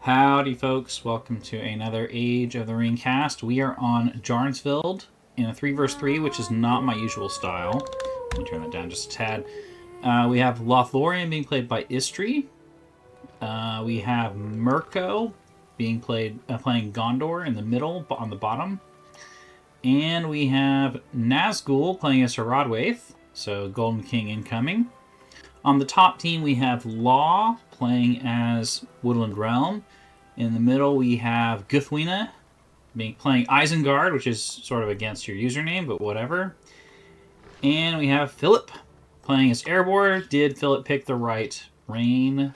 Howdy, folks. Welcome to another Age of the Ring cast. We are on Jarnsvild in a 3 vs 3, which is not my usual style. Let me turn that down just a tad. We have Lothlorien being played by Istri. We have Mirko being playing Gondor in the middle, on the bottom. And we have Nazgul playing as Haradwaith, so Golden King incoming. On the top team, we have Law playing as Woodland Realm. In the middle, we have Guthwina playing Isengard, which is sort of against your username, but whatever. And we have Philip playing as Erebor. Did Philip pick the right reign?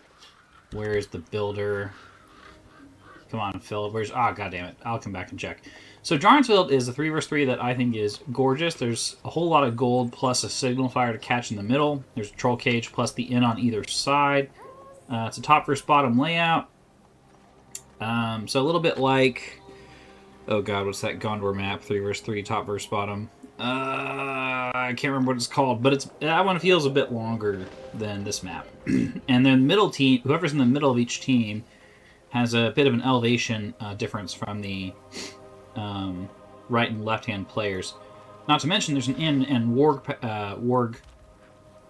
Where is the builder? Come on, Philip. Where's... Ah, goddammit. I'll come back and check. So Jarnsvild is a 3 vs 3 that I think is gorgeous. There's a whole lot of gold plus a signal fire to catch in the middle. There's a troll cage plus the inn on either side. It's a top versus bottom layout. So a little bit like... Oh god, what's that Gondor map? 3 vs 3, top versus bottom. I can't remember what it's called, but that one feels a bit longer than this map. And then the middle team, whoever's in the middle of each team, has a bit of an elevation difference from the right and left-hand players. Not to mention there's an inn and warg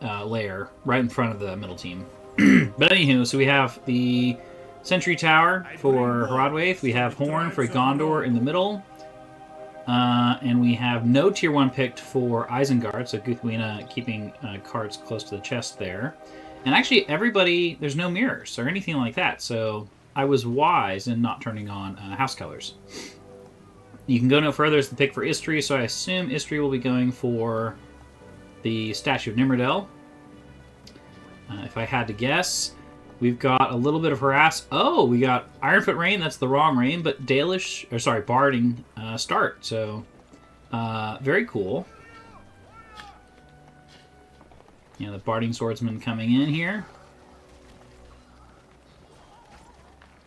layer right in front of the middle team. But anywho, so we have the Sentry Tower for Haradwaith, we have Horn for Gondor in the middle, and we have no Tier 1 picked for Isengard, so Guthwina keeping cards close to the chest there. And actually everybody, there's no mirrors or anything like that, so I was wise in not turning on house colors. You can go no further as the pick for Istri, so I assume Istri will be going for the Statue of Nimrodel. If I had to guess, we've got a little bit of harass. Oh, we got Ironfoot Rain. That's the wrong rain, but Barding start. So, very cool. The Barding Swordsman coming in here.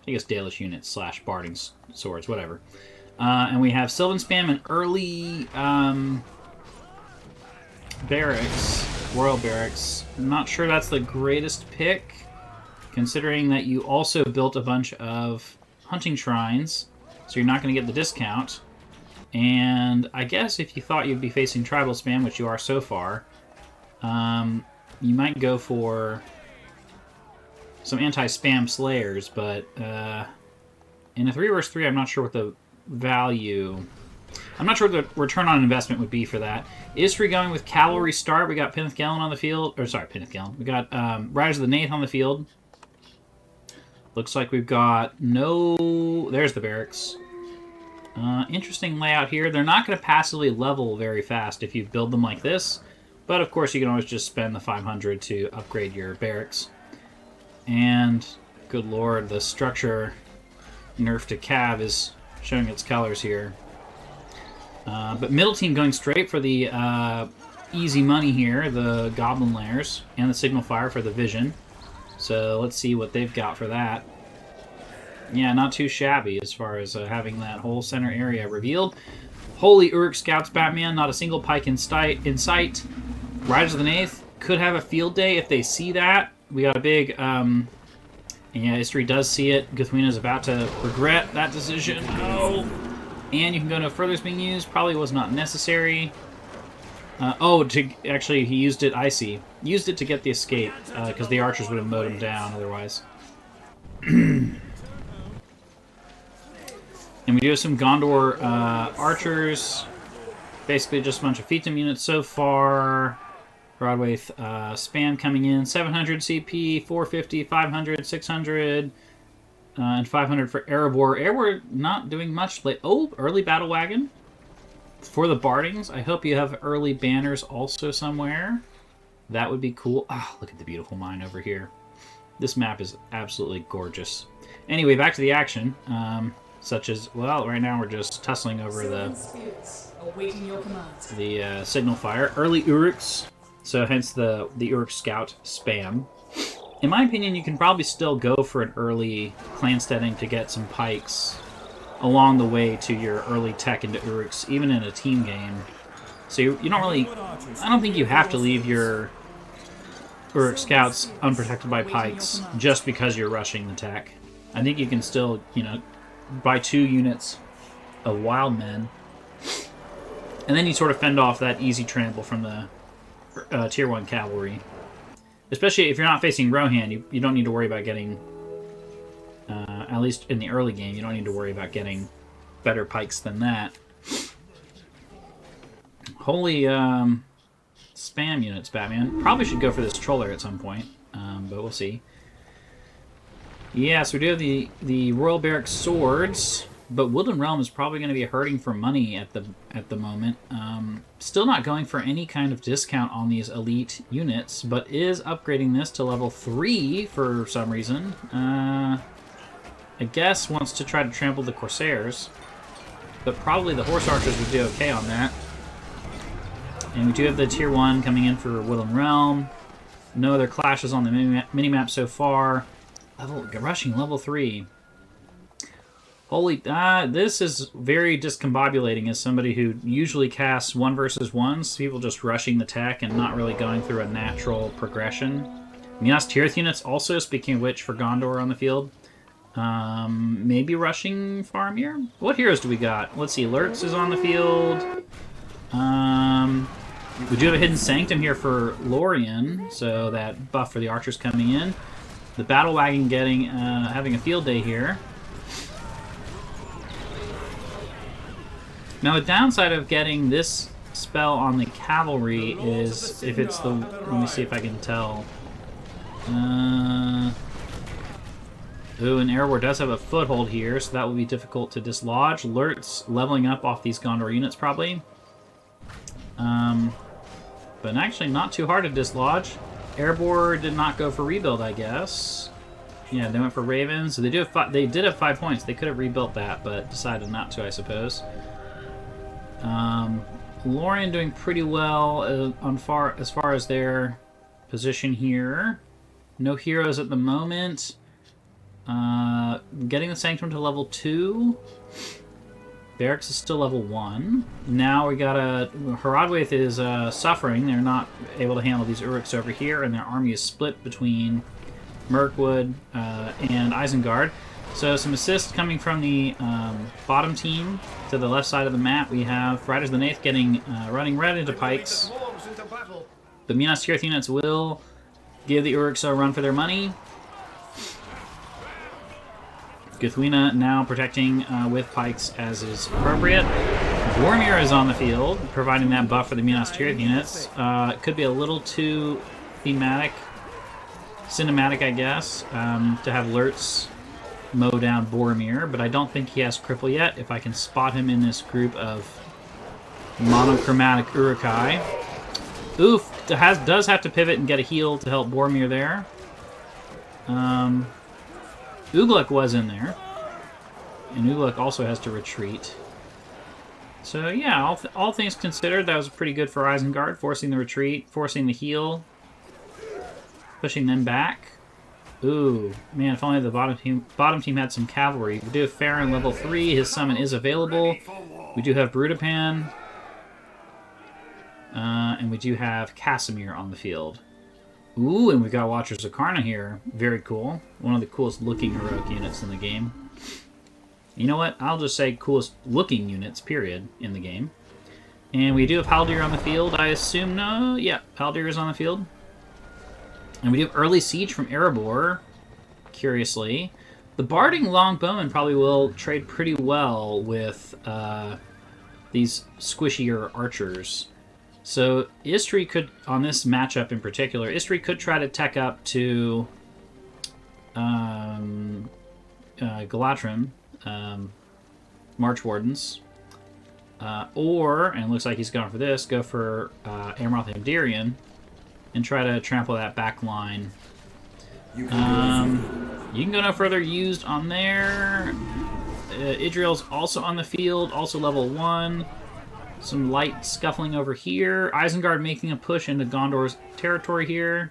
I guess Dalish units / Barding Swords, whatever. And we have Sylvan Spam and early barracks. Royal Barracks. I'm not sure that's the greatest pick, considering that you also built a bunch of hunting shrines, so you're not going to get the discount. And I guess if you thought you'd be facing tribal spam, which you are so far, you might go for some anti-spam slayers, but in a 3 vs 3, I'm not sure what the value... I'm not sure what the return on investment would be for that. Istri going with Cavalry Start. We got Pynth Gellin on the field. Or, sorry, Pynth Gellin. We got Riders of the Nath on the field. Looks like we've got no... There's the barracks. Interesting layout here. They're not going to passively level very fast if you build them like this. But, of course, you can always just spend the 500 to upgrade your barracks. And, good lord, the structure nerf to Cav is showing its colors here. But middle team going straight for the easy money here, the Goblin Lairs, and the Signal Fire for the Vision. So let's see what they've got for that. Yeah, not too shabby as far as having that whole center area revealed. Holy Uruk Scouts Batman, not a single pike in sight. Riders of the Nath could have a field day if they see that. We got a big... yeah, Istri does see it. Guthwina is about to regret that decision. Oh! And you can go no further is being used. Probably was not necessary. Actually, he used it, I see. Used it to get the escape, because the archers would have mowed him down otherwise. And we do have some Gondor archers. Basically just a bunch of Fetum units so far. Haradwaith spam coming in. 700 CP, 450, 500, 600... and 500 for Erebor. Erebor not doing much. Oh, early battle wagon for the Bardings. I hope you have early banners also somewhere. That would be cool. Ah, look at the beautiful mine over here. This map is absolutely gorgeous. Anyway, back to the action. Such as, well, right now we're just tussling over the Signal Fire. Early Uruks, so hence the Uruk Scout spam. In my opinion, you can probably still go for an early clansteading to get some pikes along the way to your early tech into Uruks, even in a team game. So you don't really... I don't think you have to leave your Uruk Scouts unprotected by pikes just because you're rushing the tech. I think you can still, you know, buy 2 units of wild men. And then you sort of fend off that easy trample from the Tier 1 cavalry. Especially if you're not facing Rohan, you don't need to worry about getting, at least in the early game, you don't need to worry about getting better pikes than that. Holy spam units, Batman. Probably should go for this Troller at some point, but we'll see. Yeah, so we do have the Royal Barracks swords, but Woodland Realm is probably going to be hurting for money at the moment. Still not going for any kind of discount on these elite units, but is upgrading this to level 3 for some reason. I guess wants to try to trample the Corsairs, but probably the Horse Archers would do okay on that. And we do have the Tier 1 coming in for Woodland Realm. No other clashes on the minimap so far. Rushing level 3. Holy, this is very discombobulating as somebody who usually casts 1 versus 1s. People just rushing the tech and not really going through a natural progression. Minas Tirith units also, speaking of which, for Gondor on the field. Maybe rushing Faramir? What heroes do we got? Let's see, Lurtz is on the field. We do have a Hidden Sanctum here for Lorien, so that buff for the archers coming in. The Battle Wagon having a field day here. Now, the downside of getting this spell on the cavalry is if it's the... Let me see if I can tell. Ooh, and Erebor does have a foothold here, so that will be difficult to dislodge. Lurtz leveling up off these Gondor units, probably. But actually not too hard to dislodge. Erebor did not go for rebuild, I guess. Yeah, they went for Ravens. So they did have 5 points. They could have rebuilt that, but decided not to, I suppose. Lorien doing pretty well as far as their position here. No heroes at the moment. Getting the Sanctum to level 2. Barracks is still level 1. Now we got Haradwaith is suffering. They're not able to handle these Uruks over here, and their army is split between Mirkwood and Isengard. So some assists coming from the bottom team to the left side of the map. We have Riders of the Nath running right into pikes. The Minas Tirith units will give the Uruks a run for their money. Guthwina now protecting with pikes as is appropriate. Boromir is on the field, providing that buff for the Minas Tirith units. It could be a little too cinematic, I guess, to have Lurtz mow down Boromir, but I don't think he has cripple yet. If I can spot him in this group of monochromatic Urukai. Oof, does have to pivot and get a heal to help Boromir there. Ugluk was in there, and Ugluk also has to retreat. So yeah, all things considered, that was pretty good for Isengard, forcing the retreat, forcing the heal, pushing them back. Ooh, man, if only the bottom team had some cavalry. We do have Farron level 3, his summon is available. We do have Brutopan, and we do have Casimir on the field. Ooh, and we've got Watchers of Karna here. Very cool. One of the coolest looking heroic units in the game. You know what? I'll just say coolest looking units, period, in the game. And we do have Haldir on the field, I assume. No, yeah, Haldir is on the field. And we do have early siege from Erebor, curiously. The Barding Longbowmen probably will trade pretty well with these squishier archers. So Istri could, on this matchup in particular, Istri could try to tech up to Galatrim, March Wardens, or, and it looks like he's going for this, go for Amroth Amdirian and try to trample that back line. You can go no further used on there. Idriel's also on the field, also level 1. Some light scuffling over here. Isengard making a push into Gondor's territory here.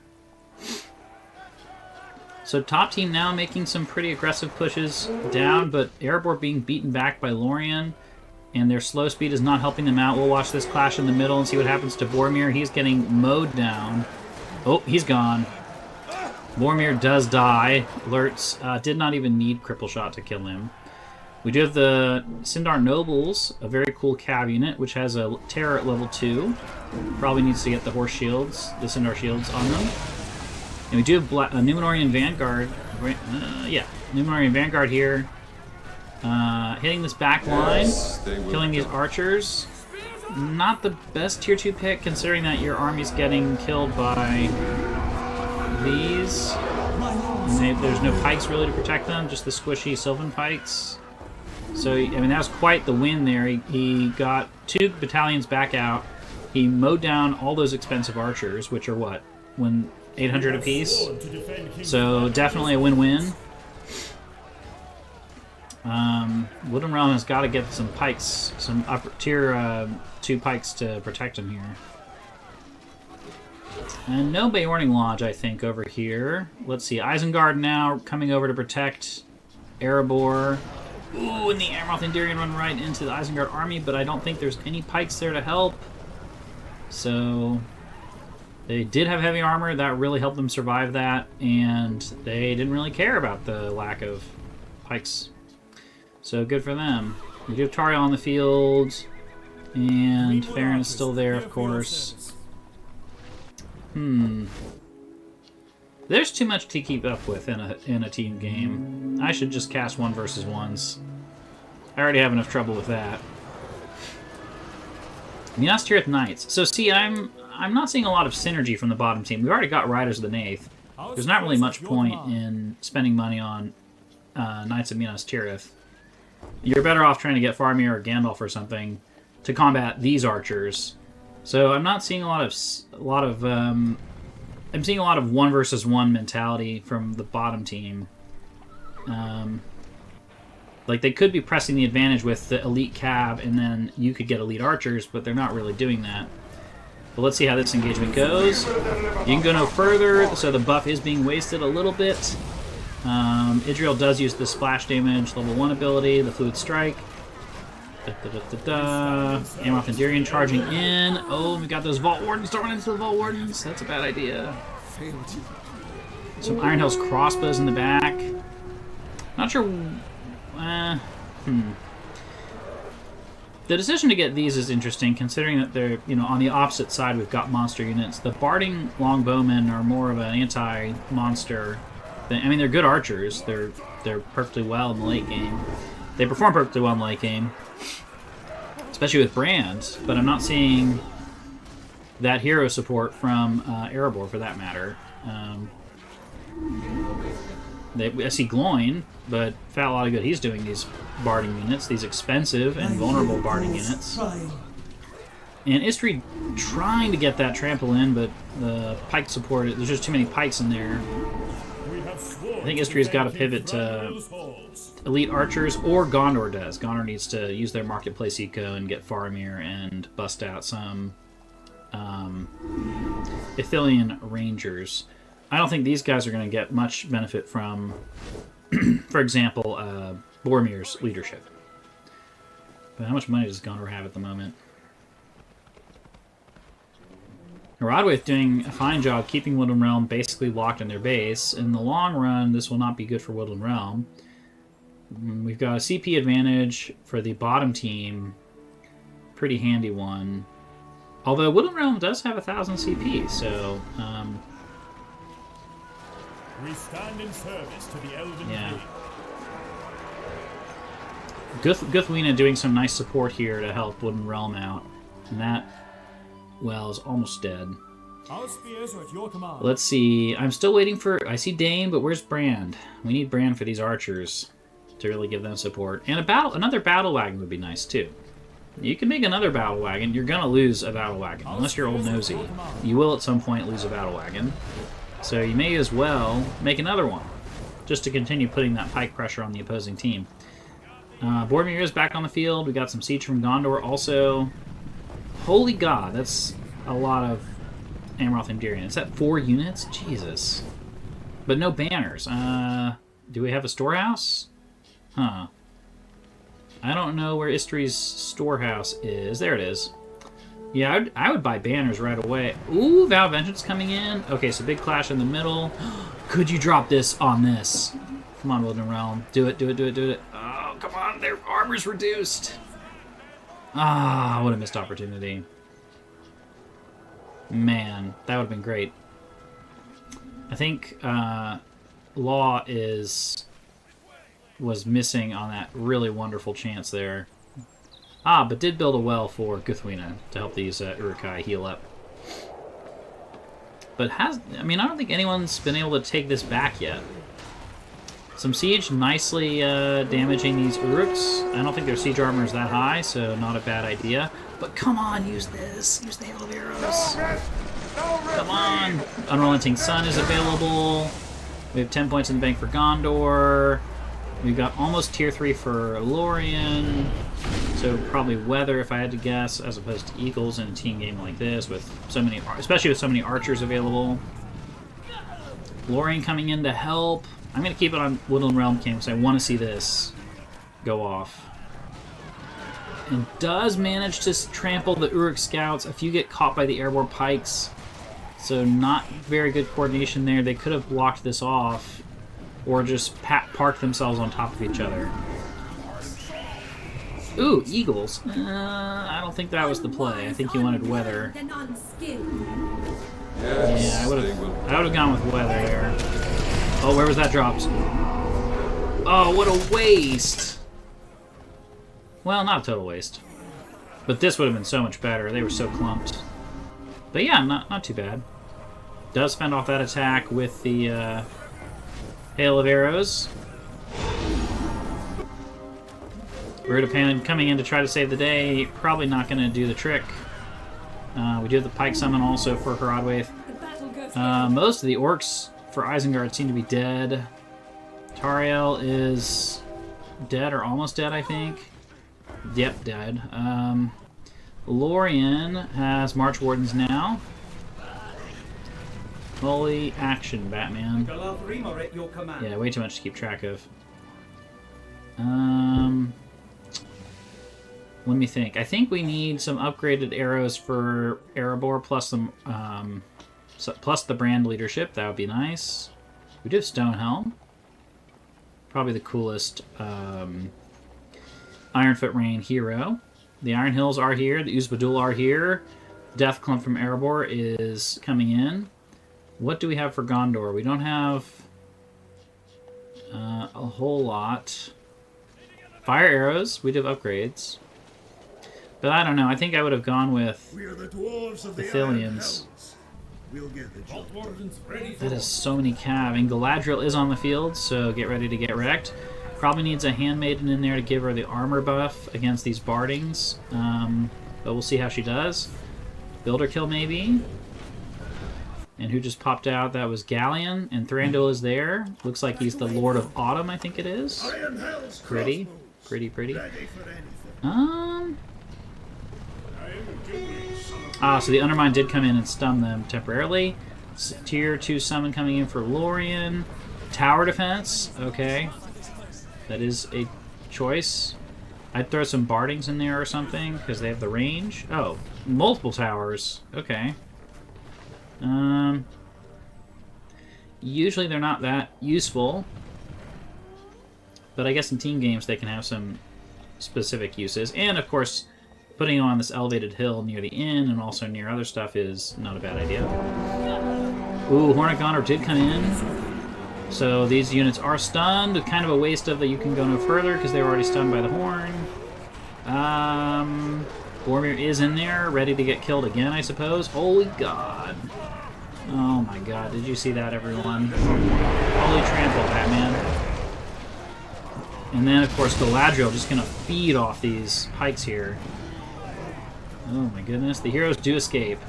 So top team now making some pretty aggressive pushes down, but Erebor being beaten back by Lorien, and their slow speed is not helping them out. We'll watch this clash in the middle and see what happens to Boromir. He's getting mowed down. Oh, he's gone. Boromir does die. Alerts did not even need Cripple Shot to kill him. We do have the Sindar Nobles, a very cool cav unit, which has a terror at level 2. Probably needs to get the horse shields, the Sindar shields on them. And we do have a Numenorian Vanguard. Numenorian Vanguard here. Hitting this back line, killing these archers. Not the best tier 2 pick, considering that your army's getting killed by these. And there's no pikes really to protect them, just the squishy Sylvan pikes. So, I mean, that was quite the win there. He got 2 battalions back out. He mowed down all those expensive archers, which are what? 800 apiece? So, definitely a win-win. Woodland Realm has got to get some pikes, some upper tier 2 pikes to protect him here. And no Beorning Lodge, I think, over here. Let's see, Isengard now coming over to protect Erebor. Ooh, and the Amroth Endirian run right into the Isengard army, but I don't think there's any pikes there to help. So they did have heavy armor, that really helped them survive that, and they didn't really care about the lack of pikes. So good for them. We do have Tauriel on the field, and Farron is still there, of course. There's too much to keep up with in a team game. I should just cast 1 versus 1s. I already have enough trouble with that. Minas Tirith Knights. So see, I'm not seeing a lot of synergy from the bottom team. We've already got Riders of the Nath. There's not really much point in spending money on Knights of Minas Tirith. You're better off trying to get Faramir or Gandalf or something to combat these archers. So I'm not seeing I'm seeing a lot of 1 versus 1 mentality from the bottom team. Like, they could be pressing the advantage with the elite cav, and then you could get elite archers, but they're not really doing that. But let's see how this engagement goes. You can go no further, so the buff is being wasted a little bit. Idriel does use the splash damage, level 1 ability, the Fluid Strike. Amroth Endirian charging in. Oh, we got those Vault Wardens. Don't run into the Vault Wardens. That's a bad idea. Some Iron Hill's crossbows in the back. Not sure. The decision to get these is interesting, considering that they're, on the opposite side we've got monster units. The Barding Longbowmen are more of an anti-monster thing. I mean, they're good archers. They're perfectly well in the late game. They perform perfectly well in the late game, especially with Brand, but I'm not seeing that hero support from Erebor, for that matter. I see Gloin, but Fat a lot of good he's doing these barding units, these expensive and vulnerable barding units. And Istri trying to get that trample in, but the pike support, there's just too many pikes in there. I think Istri's got to pivot to elite archers, or Gondor does. Gondor needs to use their marketplace eco and get Faramir and bust out some Ithilien rangers. I don't think these guys are going to get much benefit from, for example, Boromir's leadership. But how much money does Gondor have at the moment? Rodway's doing a fine job keeping Woodland Realm basically locked in their base. In the long run, this will not be good for Woodland Realm. We've got a CP advantage for the bottom team. Pretty handy one. Although Woodland Realm does have 1,000 CP, so... we stand in service to the Elven yeah. Guthwina doing some nice support here to help Woodland Realm out. And that, well, is almost dead. Our spears are at your command. Let's see. I'm still waiting for... I see Dane, but where's Brand? We need Brand for these archers to really give them support. And another battle wagon would be nice, too. You can make another battle wagon. You're going to lose a battle wagon, unless you're old nosy. You will at some point lose a battle wagon. So you may as well make another one, just to continue putting that pike pressure on the opposing team. Boromir is back on the field. We got some siege from Gondor also. Holy God, that's a lot of Amroth Endirian. Is that 4 units? Jesus. But no banners. Do we have a storehouse? Huh. I don't know where Istri's storehouse is. There it is. Yeah, I would buy banners right away. Ooh, Vow of Vengeance coming in. Okay, so big clash in the middle. Could you drop this on this? Come on, Wildern Realm. Do it, do it, do it, do it. Oh, come on. Their armor's reduced. Ah, what a missed opportunity. Man, that would have been great. I think Law was missing on that really wonderful chance there. Ah, but did build a well for Guthwina to help these Urukai heal up. But I don't think anyone's been able to take this back yet. Some siege nicely damaging these Uruks. I don't think their siege armor is that high, so not a bad idea. But come on, use this. Use the Hail of Arrows. Come on. Unrelenting Sun is available. We have 10 points in the bank for Gondor. We've got almost tier 3 for Lorien. So probably Weather, if I had to guess, as opposed to Eagles in a team game like this, with so many, especially with so many archers available. Lorien coming in to help. I'm going to keep it on Woodland Realm King because I want to see this go off. And does manage to trample the Uruk scouts. A few get caught by the airborne pikes. So not very good coordination there. They could have blocked this off or just parked themselves on top of each other. Ooh, Eagles. I don't think that was the play. I think you wanted Weather. Yeah, I would have gone with Weather there. Oh, where was that dropped? Oh, what a waste! Well, not a total waste. But this would have been so much better. They were so clumped. But yeah, not too bad. Does fend off that attack with the Hail of Arrows. Rudapan coming in to try to save the day. Probably not going to do the trick. We do have the Pike Summon also for Hrodwaith. Most of the orcs for Isengard seem to be dead. Tariel is dead or almost dead, I think. Yep, dead. Lorien has March Wardens now. Holy action, Batman. Yeah, way too much to keep track of. Let me think. I think we need some upgraded arrows for Erebor plus the brand leadership. That would be nice. We do have Stonehelm. Probably the coolest Ironfoot Rain hero. The Iron Hills are here. The Uzbadul are here. Death Clump from Erebor is coming in. What do we have for Gondor? We don't have a whole lot. Fire arrows. We do have upgrades. But I don't know. I think I would have gone with the Thilians. That is so many cav. And Galadriel is on the field, so get ready to get wrecked. Probably needs a handmaiden in there to give her the armor buff against these Bardings. But we'll see how she does. Builder kill maybe. And who just popped out? That was Galleon. And Thranduil is there. Looks like he's the Lord of Autumn, I think it is. Pretty. Pretty, pretty. So the Undermine did come in and stun them temporarily. Tier 2 summon coming in for Lorien. Tower defense. Okay. That is a choice. I'd throw some Bardings in there or something, because they have the range. Oh, multiple towers. Okay. Usually they're not that useful. But I guess in team games they can have some specific uses. And, of course, putting them on this elevated hill near the inn and also near other stuff is not a bad idea. Ooh, Hornet Gondor did come in. So these units are stunned. Kind of a waste of that you can go no further because they were already stunned by the horn. Boromir is in there, ready to get killed again, I suppose. Holy God. Oh my God, did you see that, everyone? Holy trample, Batman. And then, of course, Galadriel just going to feed off these pikes here. Oh my goodness. The heroes do escape.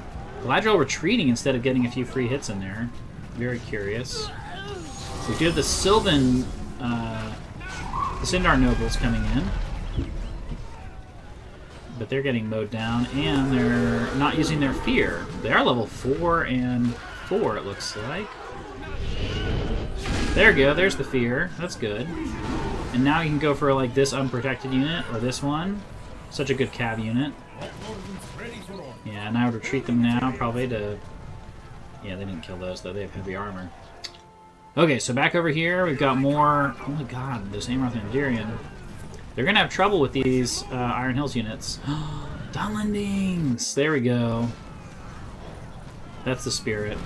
Galadriel retreating instead of getting a few free hits in there. Very curious. We do have the Sylvan, the Sindar nobles coming in. But they're getting mowed down, and they're not using their fear. They are level 4 and 4, it looks like. There we go, there's the fear. That's good. And now you can go for like this unprotected unit, or this one. Such a good cav unit. Yeah, and I would retreat them now, probably to... Yeah, they didn't kill those, though. They have heavy armor. Okay, so back over here, we've got more... Oh my god, this Amroth and Endirian. They're going to have trouble with these Iron Hills units. Dunlendings! There we go. That's the spirit.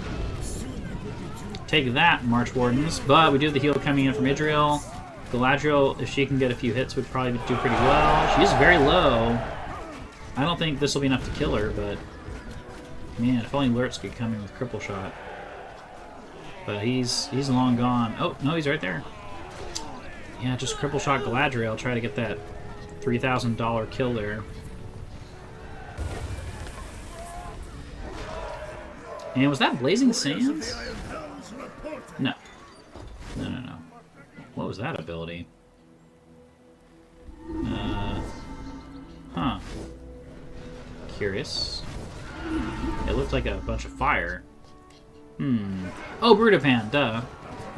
Take that, March Wardens. But we do have the heal coming in from Idril. Galadriel, if she can get a few hits, would probably do pretty well. She is very low. I don't think this will be enough to kill her, but... Man, if only Lurtz could come in with Cripple Shot. But he's long gone. Oh, no, he's right there. Yeah, just Cripple Shot Galadriel. Try to get that $3,000 kill there. And was that Blazing Sands? No. No. What was that ability? Huh. Curious. It looked like a bunch of fire. Oh, Brutopan, duh.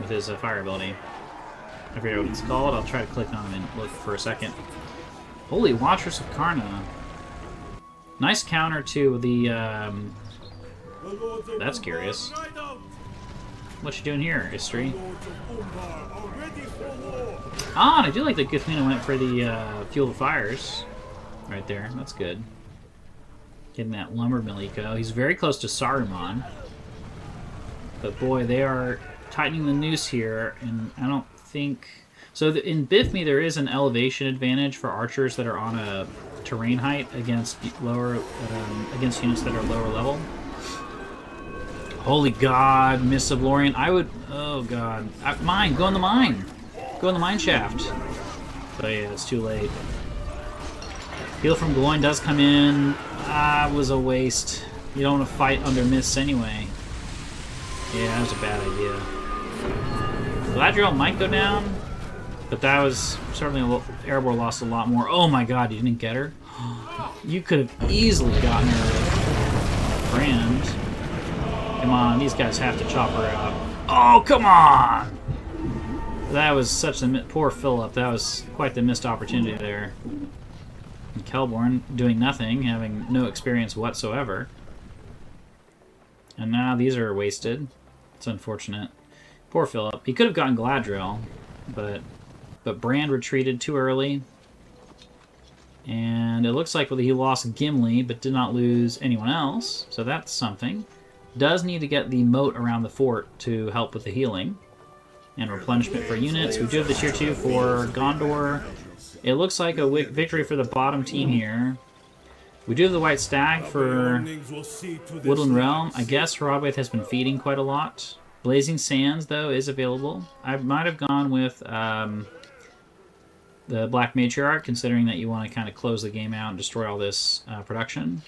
With his fire ability. I forget what it's called. I'll try to click on him and look for a second. Holy Watchers of Karna. Nice counter to the, That's curious. What you doing here, Istri? Ah, and I do like that Guthmina went for the Fuel of Fires. Right there. That's good. Getting that Lumber Mill eco. He's very close to Saruman. But boy, they are tightening the noose here, and I don't think... So in BFME, there is an elevation advantage for archers that are on a terrain height against against units that are lower level. Holy God, Miss of Lorien. I would... Oh, God. Mine. Go in the mine. Go in the mine shaft. But yeah, it's too late. Heal from Gloin does come in. Ah, it was a waste. You don't want to fight under Mists anyway. Yeah, that was a bad idea. Galadriel might go down, but that was certainly Erebor lost a lot more. Oh my God, you didn't get her? You could have easily gotten her with Brand. Come on, these guys have to chop her out. Oh, come on! That was such a... Poor Philip, that was quite the missed opportunity there. And Kelborn doing nothing, having no experience whatsoever. And now these are wasted. It's unfortunate. Poor Philip. He could have gotten Galadriel, but Brand retreated too early. And it looks like he lost Gimli, but did not lose anyone else, so that's something. Does need to get the moat around the fort to help with the healing and replenishment for units. We do have the tier 2 for Gondor. It looks like a victory for the bottom team here. We do have the White Stag for Woodland Realm. I guess Rodwaith has been feeding quite a lot. Blazing Sands, though, is available. I might have gone with the Black Matriarch, considering that you want to kind of close the game out and destroy all this production.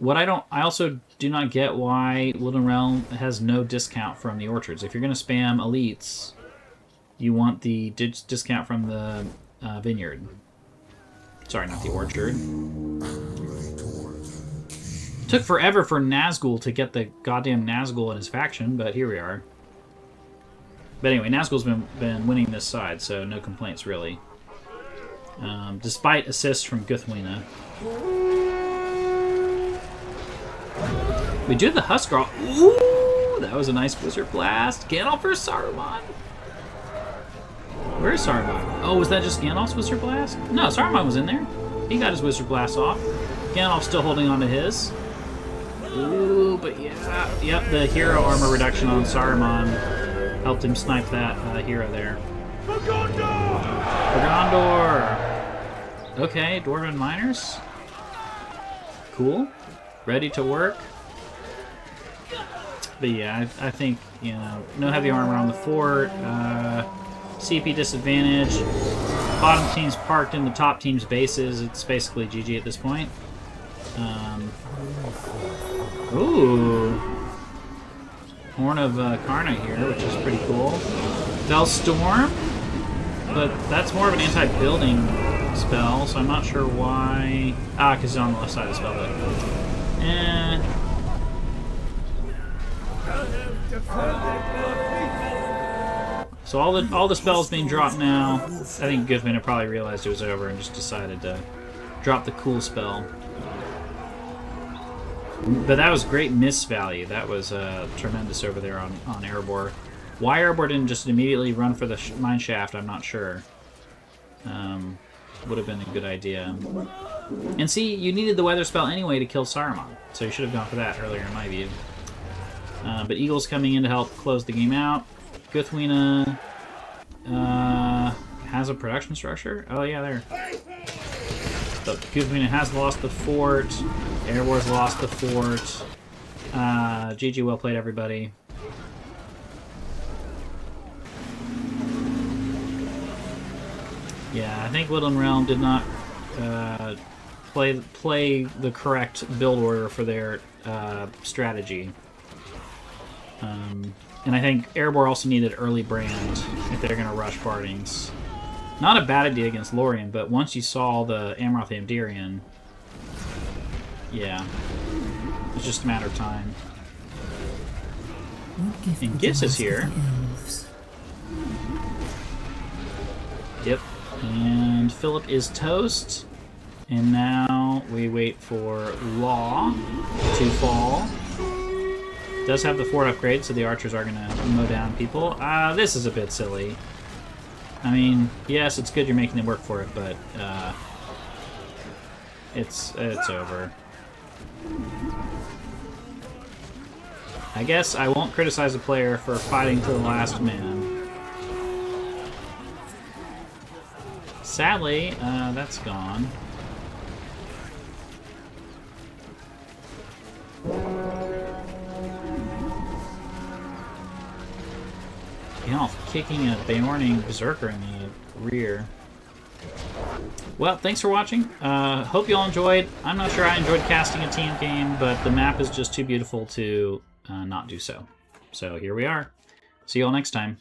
I also do not get why Woodland Realm has no discount from the orchards. If you're going to spam elites, you want the discount from the vineyard. Sorry, not the orchard. Took forever for Nazgul to get the goddamn Nazgul in his faction, but here we are. But anyway, Nazgul's been winning this side, so no complaints really. Despite assists from Guthwina. We do the Huskar. Ooh, that was a nice Wizard Blast. Gandalf versus Saruman. Where's Saruman? Oh, was that just Gandalf's Wizard Blast? No, Saruman was in there. He got his Wizard Blast off. Gandalf's still holding on to his. Ooh, but yeah. Yep, the hero armor reduction on Saruman helped him snipe that hero there. For Gondor! Okay, Dwarven Miners. Cool. Ready to work. But yeah, I think, you know, no heavy armor on the fort. CP disadvantage. Bottom team's parked in the top team's bases. It's basically GG at this point. Ooh. Horn of Karna here, which is pretty cool. Fell Storm, but that's more of an anti-building spell, so I'm not sure why. Ah, because it's on the left side of the spell, but... Eh. So all the spells being dropped now. I think Guthmina probably realized it was over and just decided to drop the cool spell. But that was great miss value. That was tremendous over there on Erebor. Why Erebor didn't just immediately run for the mine shaft, I'm not sure. Would have been a good idea. And see, you needed the weather spell anyway to kill Saruman, so you should have gone for that earlier in my view. But Eagle's coming in to help close the game out. Guthwina has a production structure. Oh yeah, there. So Guthwina has lost the fort. Airwar's lost the fort. GG, well played, everybody. Yeah, I think Woodland Realm did not play the correct build order for their strategy. And I think Erebor also needed early brand if they're going to rush partings. Not a bad idea against Lorien, but once you saw the Amroth Amdirian, yeah, it's just a matter of time. And Gis is here. Yep. And Philip is toast. And now we wait for Law to fall. Does have the fort upgrade, so the archers are going to mow down people. This is a bit silly. I mean, yes, it's good you're making them work for it, but it's over. I guess I won't criticize a player for fighting to the last man. Sadly, that's gone. Kicking a Beorning Berserker in the rear. Well, thanks for watching. Hope you all enjoyed. I'm not sure I enjoyed casting a team game, but the map is just too beautiful to not do so. So here we are. See you all next time.